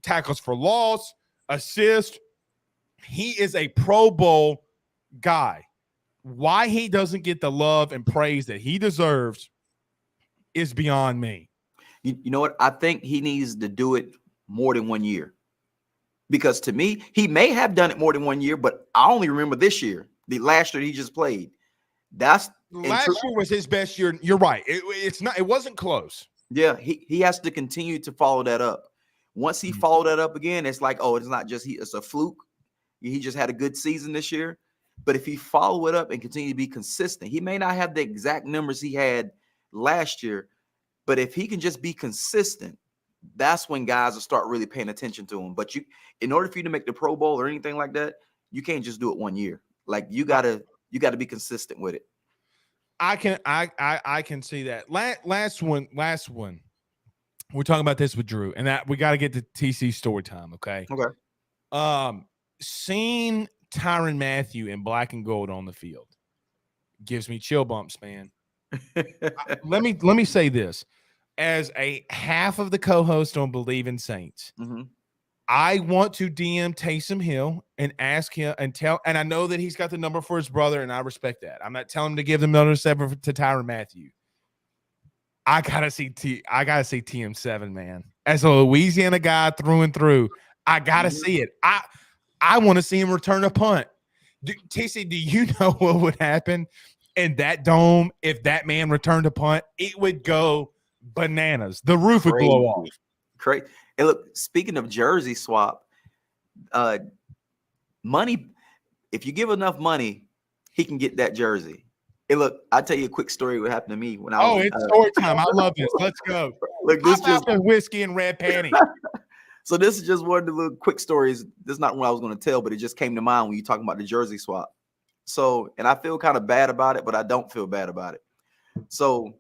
tackles for loss, assist. He is a Pro Bowl guy. Why he doesn't get the love and praise that he deserves is beyond me. You know what? I think he needs to do it more than 1 year. Because to me, he may have done it more than 1 year, but I only remember this year, the last year he just played. Last year was his best year. You're right. It wasn't close. Yeah, he has to continue to follow that up. Once he followed that up again, it's like, oh, it's not just it's a fluke. He just had a good season this year. But if he follow it up and continue to be consistent, he may not have the exact numbers he had last year, but if he can just be consistent, that's when guys will start really paying attention to him. But in order for you to make the Pro Bowl or anything like that, you can't just do it 1 year. Like you gotta be consistent with it. I can see that. Last one. We're talking about this with Drew, and that we got to get to TC story time. Okay. Seeing Tyrann Mathieu in black and gold on the field gives me chill bumps, man. Let me say this. As a half of the co-host on Believe in Saints, I want to DM Taysom Hill and ask him and I know that he's got the number for his brother, and I respect that. I'm not telling him to give the number 7 to Tyrann Mathieu. I gotta see TM7, man. As a Louisiana guy through and through, I gotta see it. I want to see him return a punt. TC, do you know what would happen in that dome if that man returned a punt? It would go bananas. The roof would blow off. Great. Hey, look, speaking of jersey swap, money, if you give enough money, he can get that jersey. Hey, look, I'll tell you a quick story what happened to me when I was. It's story time. I love this. Let's go. Look, this just whiskey and red panties. So this is just one of the little quick stories. This is not what I was going to tell, but it just came to mind when you talking about the jersey swap. So, and I feel kind of bad about it, but I don't feel bad about it. So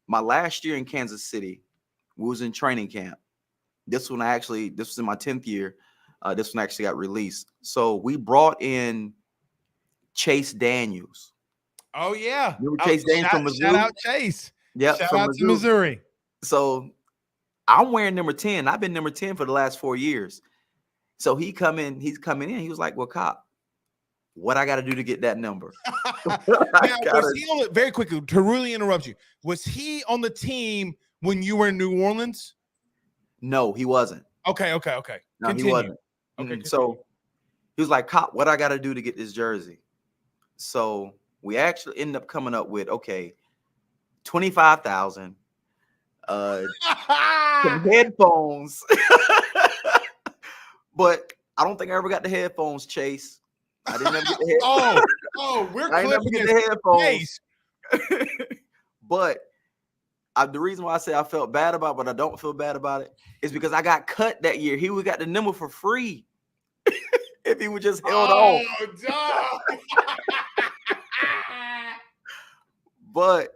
my last year in Kansas City, we was in training camp. This was in my 10th year. This one actually got released. So we brought in Chase Daniels. Oh, yeah. You Chase Daniels from Missouri? Shout out Chase. Yeah, shout out to Missouri. So I'm wearing number 10. I've been number 10 for the last 4 years. So he's coming in. He was like, well, Cop, what I got to do to get that number? Very quickly, to really interrupt you, was he on the team when you were in New Orleans? No, he wasn't. Okay. No, continue. He wasn't. Okay. So he was like, Cop, what I got to do to get this jersey? So we actually ended up coming up with, $25,000, some headphones. But I don't think I ever got the headphones, Chase. I didn't ever get the headphones. We're clipping the headphones. But the reason why I say I felt bad about it, but I don't feel bad about it, is because I got cut that year. He would got the number for free if he would just held on. But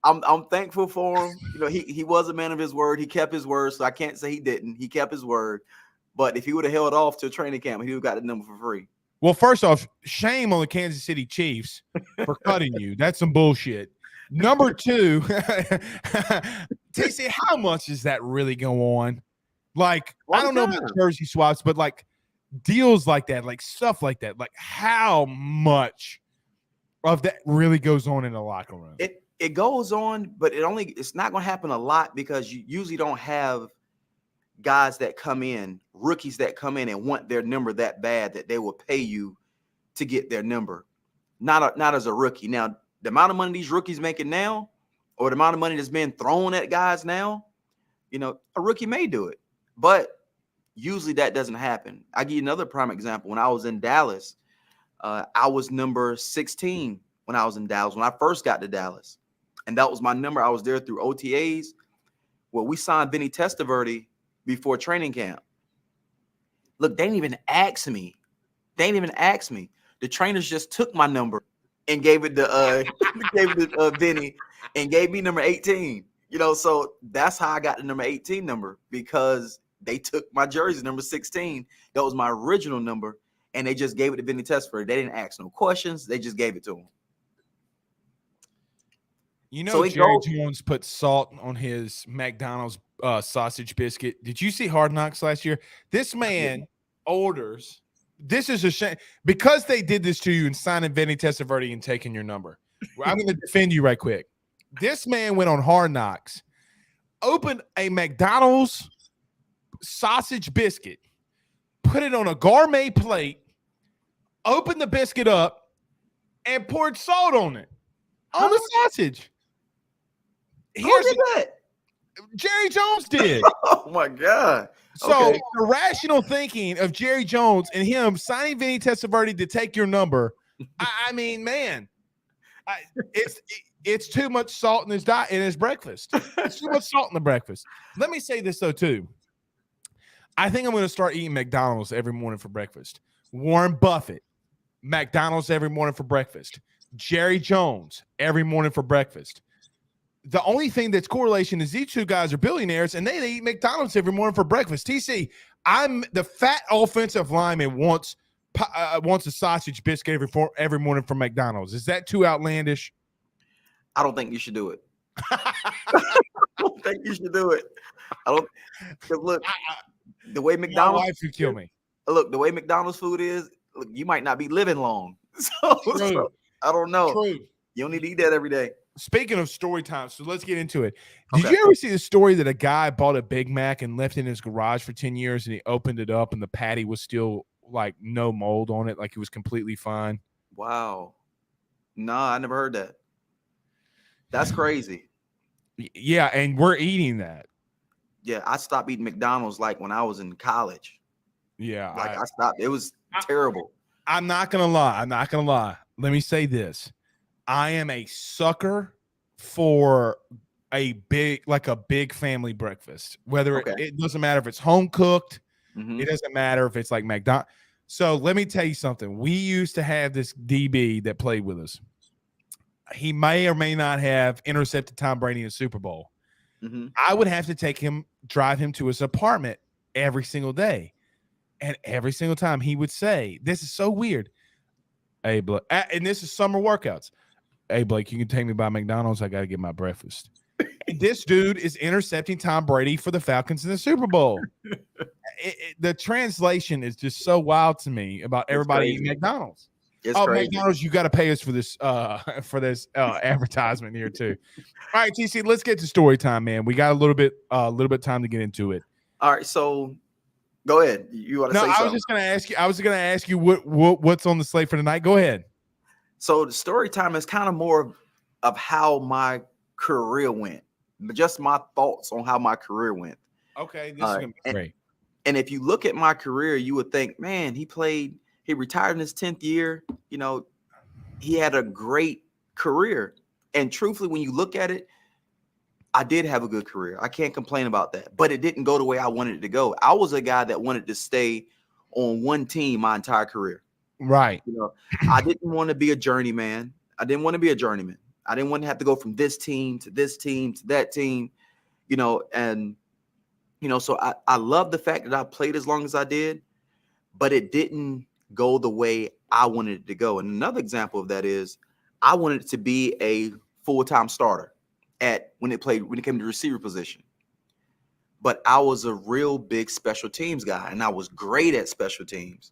I'm thankful for him. You know, he was a man of his word. He kept his word, so I can't say he didn't. He kept his word. But if he would have held off to a training camp, he would have got the number for free. Well, first off, shame on the Kansas City Chiefs for cutting you. That's some bullshit. Number two, TC, how much does that really go on? Like, I don't know about jersey swaps, but like deals like that, like stuff like that, like how much of that really goes on in the locker room? It goes on, but it's not going to happen a lot because you usually don't have guys that come in, rookies that come in and want their number that bad that they will pay you to get their number. Not as a rookie. Now, the amount of money these rookies making now, or the amount of money that's being thrown at guys now, you know, a rookie may do it, but usually that doesn't happen. I give you another prime example. When I was in Dallas, I was number 16 when I was in Dallas, when I first got to Dallas. And that was my number. I was there through OTAs. Well, we signed Vinny Testaverde before training camp. Look, they didn't even ask me. The trainers just took my number and gave it to Vinny and gave me number 18. So that's how I got the number 18 number, because they took my jersey number 16. That was my original number, and they just gave it to Vinny Tesford. They didn't ask no questions. They just gave it to him. Jerry Jones put salt on his McDonald's sausage biscuit. Did you see Hard Knocks last year? This man orders. This is a shame because they did this to you and signing Vinny Testaverde and taking your number. I'm going to defend you right quick. This man went on Hard Knocks, opened a McDonald's sausage biscuit, put it on a gourmet plate, opened the biscuit up, and poured salt on it. On the sausage. Who did that? Jerry Jones did. Oh my God. So Okay. the rational thinking of Jerry Jones and him signing Vinny Testaverde to take your number, I mean, man, it's too much salt in his diet, in his breakfast. It's too much salt in the breakfast. Let me say this though too. I think I'm going to start eating McDonald's every morning for breakfast. Warren Buffett, McDonald's every morning for breakfast. Jerry Jones every morning for breakfast. The only thing that's correlation is these two guys are billionaires and they eat McDonald's every morning for breakfast. TC, I'm the fat offensive lineman wants a sausage biscuit every morning from McDonald's. Is that too outlandish? I don't think you should do it. I don't think you should do it. Look, the way McDonald's, my wife would kill me. Look, the way McDonald's food is, look, you might not be living long. So I don't know. True. You don't need to eat that every day. Speaking of story time, so let's get into it. Okay. Did you ever see the story that a guy bought a Big Mac and left it in his garage for 10 years and he opened it up and the patty was still like no mold on it, like it was completely fine? Wow. Nah, I never heard that. That's crazy. Yeah, and we're eating that. Yeah, I stopped eating McDonald's like when I was in college. Yeah. Like I stopped. It was terrible. I'm not going to lie. Let me say this. I am a sucker for a big family breakfast. Whether it doesn't matter if it's home cooked, it doesn't matter if it's like McDonald's. So let me tell you something. We used to have this DB that played with us. He may or may not have intercepted Tom Brady in the Super Bowl. I would have to drive him to his apartment every single day. And every single time he would say, this is so weird. Hey, Blake, and this is summer workouts. Hey, Blake, you can take me by McDonald's. I got to get my breakfast. This dude is intercepting Tom Brady for the Falcons in the Super Bowl. The translation is just so wild to me about everybody eating McDonald's. It's crazy. McDonald's, you got to pay us for this advertisement here too. All right, TC, let's get to story time, man. We got a little bit time to get into it. All right, so go ahead. You want to say something? I was going to ask you what's on the slate for tonight. Go ahead. So the story time is kind of more of how my career went, just my thoughts on how my career went. Okay, this is going to be great. And if you look at my career, you would think, man, he retired in his 10th year. You know, he had a great career. And truthfully, when you look at it, I did have a good career. I can't complain about that. But it didn't go the way I wanted it to go. I was a guy that wanted to stay on one team my entire career. Right. You know, I didn't want to be a journeyman. I didn't want to have to go from this team to this team to that team, and so I love the fact that I played as long as I did, but it didn't go the way I wanted it to go. And another example of that is I wanted it to be a full-time starter when it came to the receiver position. But I was a real big special teams guy, and I was great at special teams.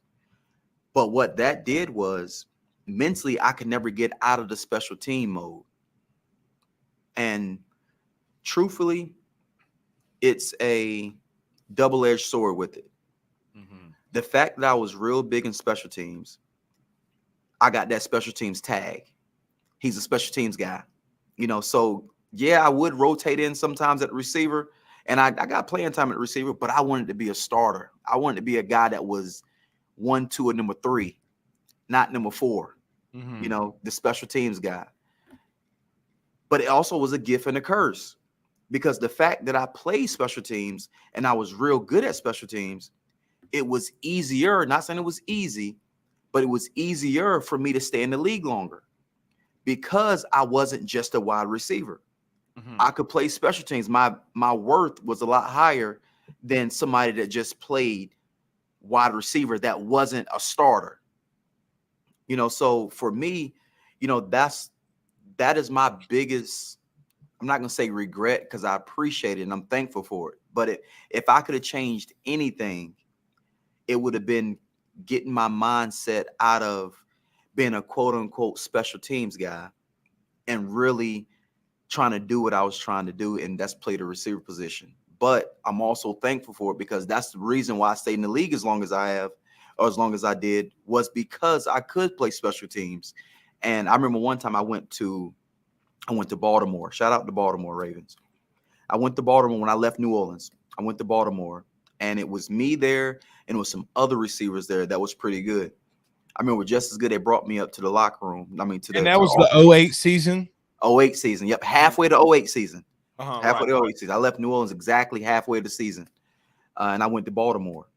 But what that did was mentally, I could never get out of the special team mode. And truthfully, it's a double-edged sword with it. The fact that I was real big in special teams, I got that special teams tag. He's a special teams guy. So yeah, I would rotate in sometimes at receiver, and I got playing time at receiver, but I wanted to be a starter. I wanted to be a guy that was 1, 2, and number 3, not number 4. The special teams guy. But it also was a gift and a curse, because the fact that I played special teams and I was real good at special teams, it was easier, not saying it was easy, but it was easier for me to stay in the league longer because I wasn't just a wide receiver. I could play special teams. My worth was a lot higher than somebody that just played wide receiver that wasn't a starter. So for me, that is my biggest, I'm not going to say regret because I appreciate it and I'm thankful for it. But if I could have changed anything, it would have been getting my mindset out of being a quote unquote special teams guy and really trying to do what I was trying to do, and that's play the receiver position. But I'm also thankful for it because that's the reason why I stayed in the league as long as I have, or as long as I did, was because I could play special teams. And I remember one time I went to Baltimore. Shout out to Baltimore Ravens. I went to Baltimore when I left New Orleans. I went to Baltimore, and it was me there, and it was some other receivers there that was pretty good. I remember just as good. They brought me up to the locker room. And that was the 08 season. 08 season. Yep. Halfway to 08 season. Halfway to 08 season. I left New Orleans exactly halfway of the season. And I went to Baltimore.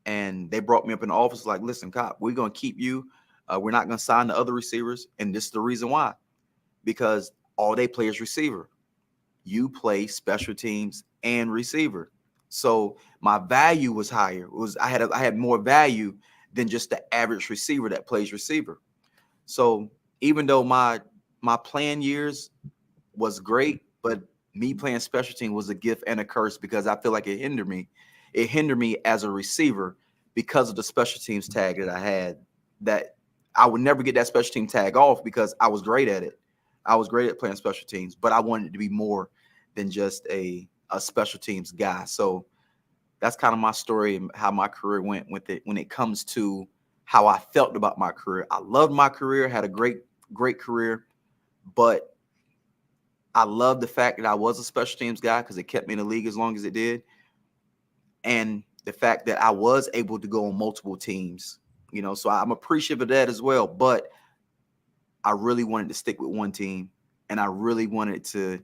And they brought me up in the office like, listen, Cop, we're going to keep you. We're not going to sign the other receivers. And this is the reason why. Because all they play is receiver. You play special teams and receiver. So my value was higher. I had more value than just the average receiver that plays receiver. So even though my playing years was great, but me playing special team was a gift and a curse because I feel like it hindered me. It hindered me as a receiver because of the special teams tag that I had, that I would never get that special team tag off because I was great at it. I was great at playing special teams, but I wanted it to be more than just a special teams guy. So that's kind of my story and how my career went with it when it comes to how I felt about my career. I loved my career, had a great career. But I love the fact that I was a special teams guy because it kept me in the league as long as it did. And the fact that I was able to go on multiple teams, so I'm appreciative of that as well. But I really wanted to stick with one team, and I really wanted to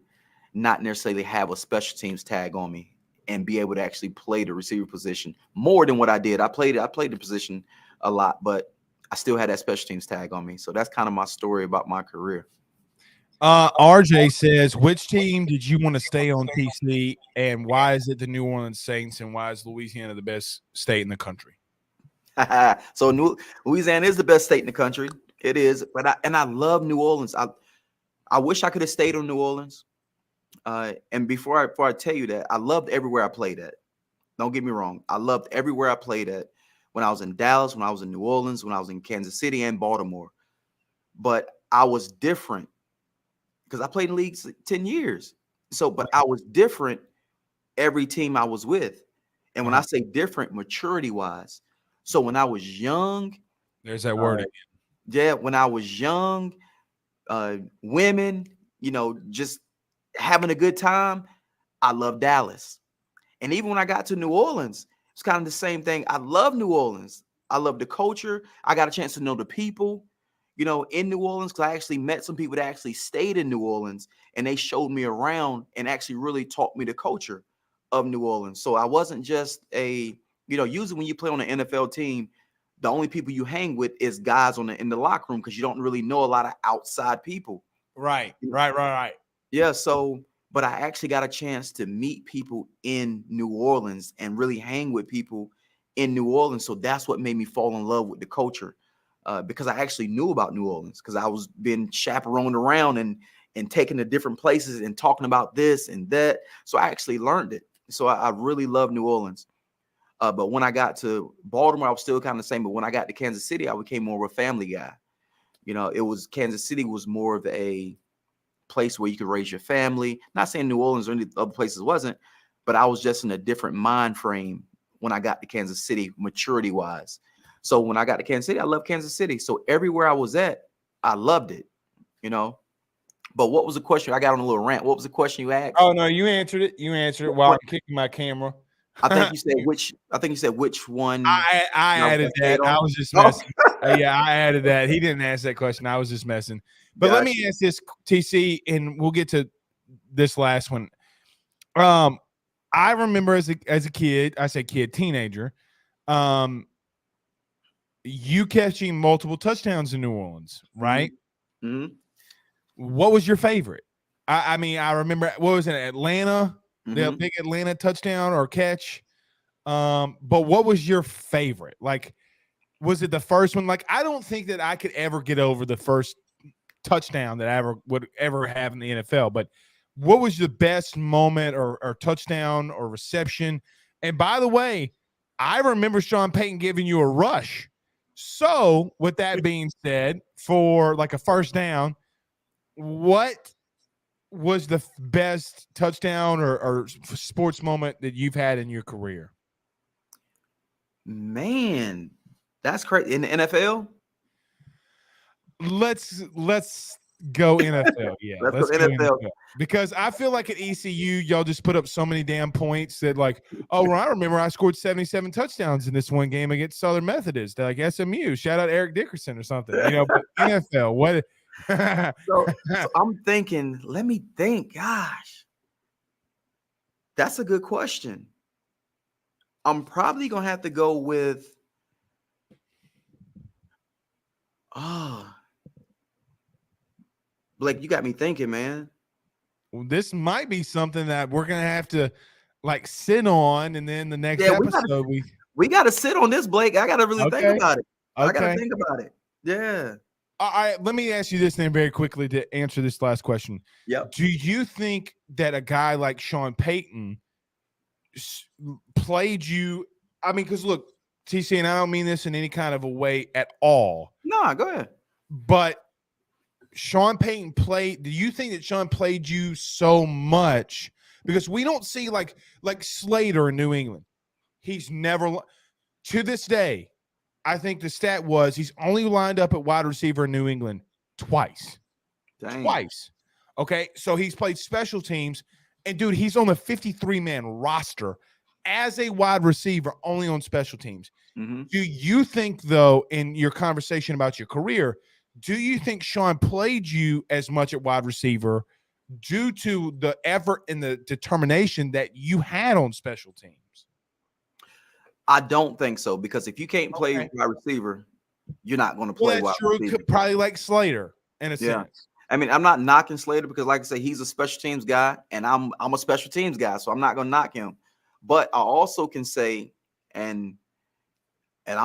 not necessarily have a special teams tag on me and be able to actually play the receiver position more than what I did. I played the position a lot, but I still had that special teams tag on me. So that's kind of my story about my career. RJ says, which team did you want to stay on, TC, and why is it the New Orleans Saints, and why is Louisiana the best state in the country? So Louisiana is the best state in the country. It is, but I love New Orleans. I wish I could have stayed in New Orleans. And before I tell you that, I loved everywhere I played at. Don't get me wrong. I loved everywhere I played at when I was in Dallas, when I was in New Orleans, when I was in Kansas City and Baltimore. But I was different because I played in leagues 10 years. But I was different every team I was with. And when I say different, maturity-wise. So when I was young. There's that word again. Yeah, when I was young, women, just having a good time, I love Dallas. And even when I got to New Orleans, it's kind of the same thing. I love New Orleans. I love the culture. I got a chance to know the people, in New Orleans, because I actually met some people that actually stayed in New Orleans, and they showed me around and actually really taught me the culture of New Orleans. So I wasn't just usually when you play on an NFL team, the only people you hang with is guys in the locker room because you don't really know a lot of outside people. Right. Yeah. So, but I actually got a chance to meet people in New Orleans and really hang with people in New Orleans. So that's what made me fall in love with the culture because I actually knew about New Orleans because I was being chaperoned around and taken to different places and talking about this and that. So I actually learned it. So I really love New Orleans. But when I got to Baltimore, I was still kind of the same. But when I got to Kansas City, I became more of a family guy. Kansas City was more of a place where you could raise your family. Not saying New Orleans or any other places wasn't, but I was just in a different mind frame when I got to Kansas City, maturity wise. So when I got to Kansas City, I love Kansas City. So everywhere I was at, I loved it, But what was the question? I got on a little rant. What was the question you asked? Oh, no, you answered it while I'm kicking my camera. I think you said which one. I added that. I was just messing. Yeah, I added that. He didn't ask that question. I was just messing. But let me ask this, TC, and we'll get to this last one. I remember as a kid, I say kid, teenager. you catching multiple touchdowns in New Orleans, right? Mm-hmm. What was your favorite? I mean, I remember, what was it, Atlanta? The big Atlanta touchdown or catch. But what was your favorite? Like, was it the first one? Like, I don't think that I could ever get over the first touchdown that I would ever have in the NFL. But what was the best moment or touchdown or reception? And by the way, I remember Sean Payton giving you a rush. So, with that being said, for like a first down, what was the best touchdown or sports moment that you've had in your career? Man, that's crazy. In the NFL? Let's go NFL. Yeah, Let's go go NFL. NFL. Because I feel like at ECU, y'all just put up so many damn points that, like, oh, well, I remember I scored 77 touchdowns in this one game against Southern Methodist, like SMU. Shout out Eric Dickerson or something. You know, but NFL, what? so I'm thinking, let me think. Gosh, that's a good question. I'm probably gonna have to go with Blake, you got me thinking, man. Well, this might be something that we're gonna have to like sit on, and then the next episode we gotta sit on this, Blake. I gotta really think about it. Okay. I gotta think about it. Yeah. All right, let me ask you this then very quickly to answer this last question. Yep. Do you think that a guy like Sean Payton played you? I mean, because look, TC, and I don't mean this in any kind of a way at all. No, go ahead. But Sean Payton do you think that Sean played you so much? Because we don't see like Slater in New England. He's never, to this day, I think the stat was he's only lined up at wide receiver in New England twice. Dang. Twice. Okay, so he's played special teams, and dude, he's on the 53-man roster as a wide receiver only on special teams. Mm-hmm. Do you think, though, in your conversation about your career, do you think Sean played you as much at wide receiver due to the effort and the determination that you had on special teams? I don't think so, because if you can't play wide receiver, you're not going to play wide receiver. Probably like Slater in a sense. I mean, I'm not knocking Slater because, like I say, he's a special teams guy, and I'm a special teams guy, so I'm not going to knock him. But I also can say, and I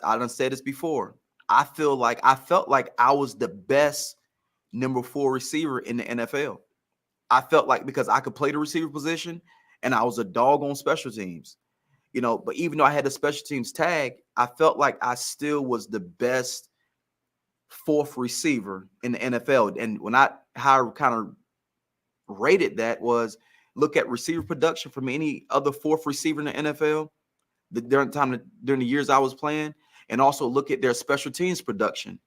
done said this before, I felt like I was the best number 4 receiver in the NFL. I felt like because I could play the receiver position, and I was a dog on special teams. You know, but even though I had the special teams tag, I felt like I still was the best 4th receiver in the NFL. And how I kind of rated that was look at receiver production from any other 4th receiver in the NFL during the years I was playing, and also look at their special teams production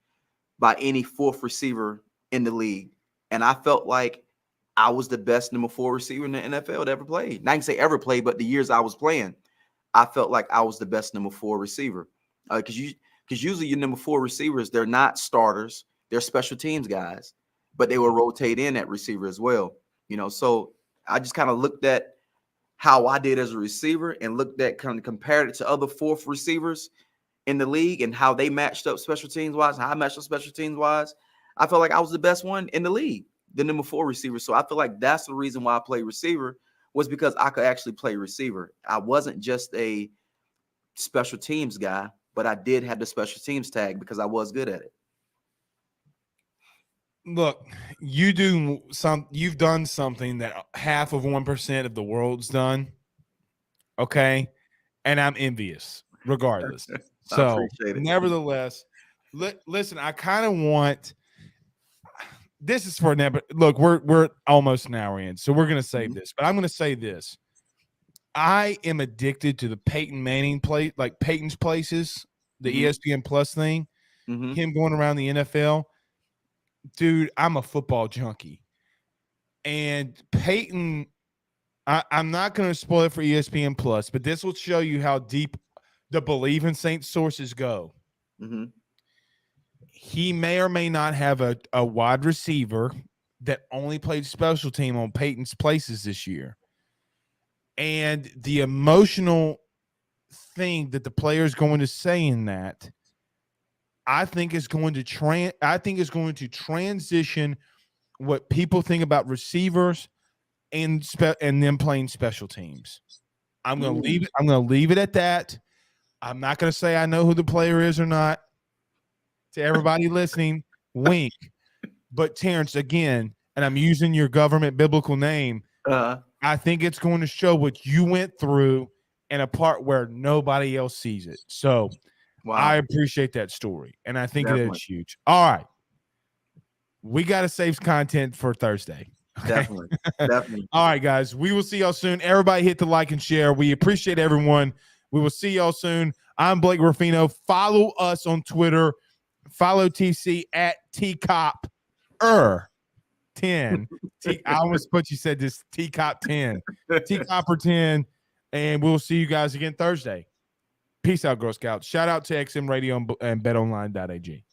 by any 4th receiver in the league. And I felt like I was the best number 4 receiver in the NFL that ever played. Not even say ever played, but the years I was playing, I felt like I was the best number 4 receiver. Because usually your number 4 receivers, they're not starters. They're special teams guys, but they will rotate in at receiver as well. You know, so I just kind of looked at how I did as a receiver and looked at kind of compared it to other 4th receivers in the league and how they matched up special teams wise, how I matched up special teams wise. I felt like I was the best one in the league, the number 4 receiver. So I feel like that's the reason why I played receiver, was because I could actually play receiver. I wasn't just a special teams guy, but I did have the special teams tag because I was good at it. Look, you've done something that half of 1% of the world's done. Okay. And I'm envious regardless. So nevertheless, listen, I kind of want, this is for now, but look, we're almost an hour in, so we're going to save this, but I'm going to say this. I am addicted to the Peyton Manning play, like Peyton's Places, the ESPN Plus thing, him going around the NFL. Dude, I'm a football junkie. And Peyton, I'm not going to spoil it for ESPN Plus, but this will show you how deep the Believe in Saints sources go. Mm-hmm. He may or may not have a wide receiver that only played special team on Peyton's Places this year. And the emotional thing that the player is going to say in that I think is going to transition what people think about receivers and them playing special teams. I'm going to leave it. I'm going to leave it at that. I'm not going to say I know who the player is or not. To everybody listening, wink. But Terrence, again, and I'm using your government biblical name, I think it's going to show what you went through in a part where nobody else sees it. So I appreciate that story, and I think it is huge. All right. We got to save content for Thursday. Okay? Definitely. All right, guys. We will see y'all soon. Everybody hit the like and share. We appreciate everyone. We will see y'all soon. I'm Blake Ruffino. Follow us on Twitter. Follow TC at TCOP10. I almost put you said this TCOP10. TCOPper10. And we'll see you guys again Thursday. Peace out, Girl Scouts. Shout out to XM Radio and BetOnline.ag.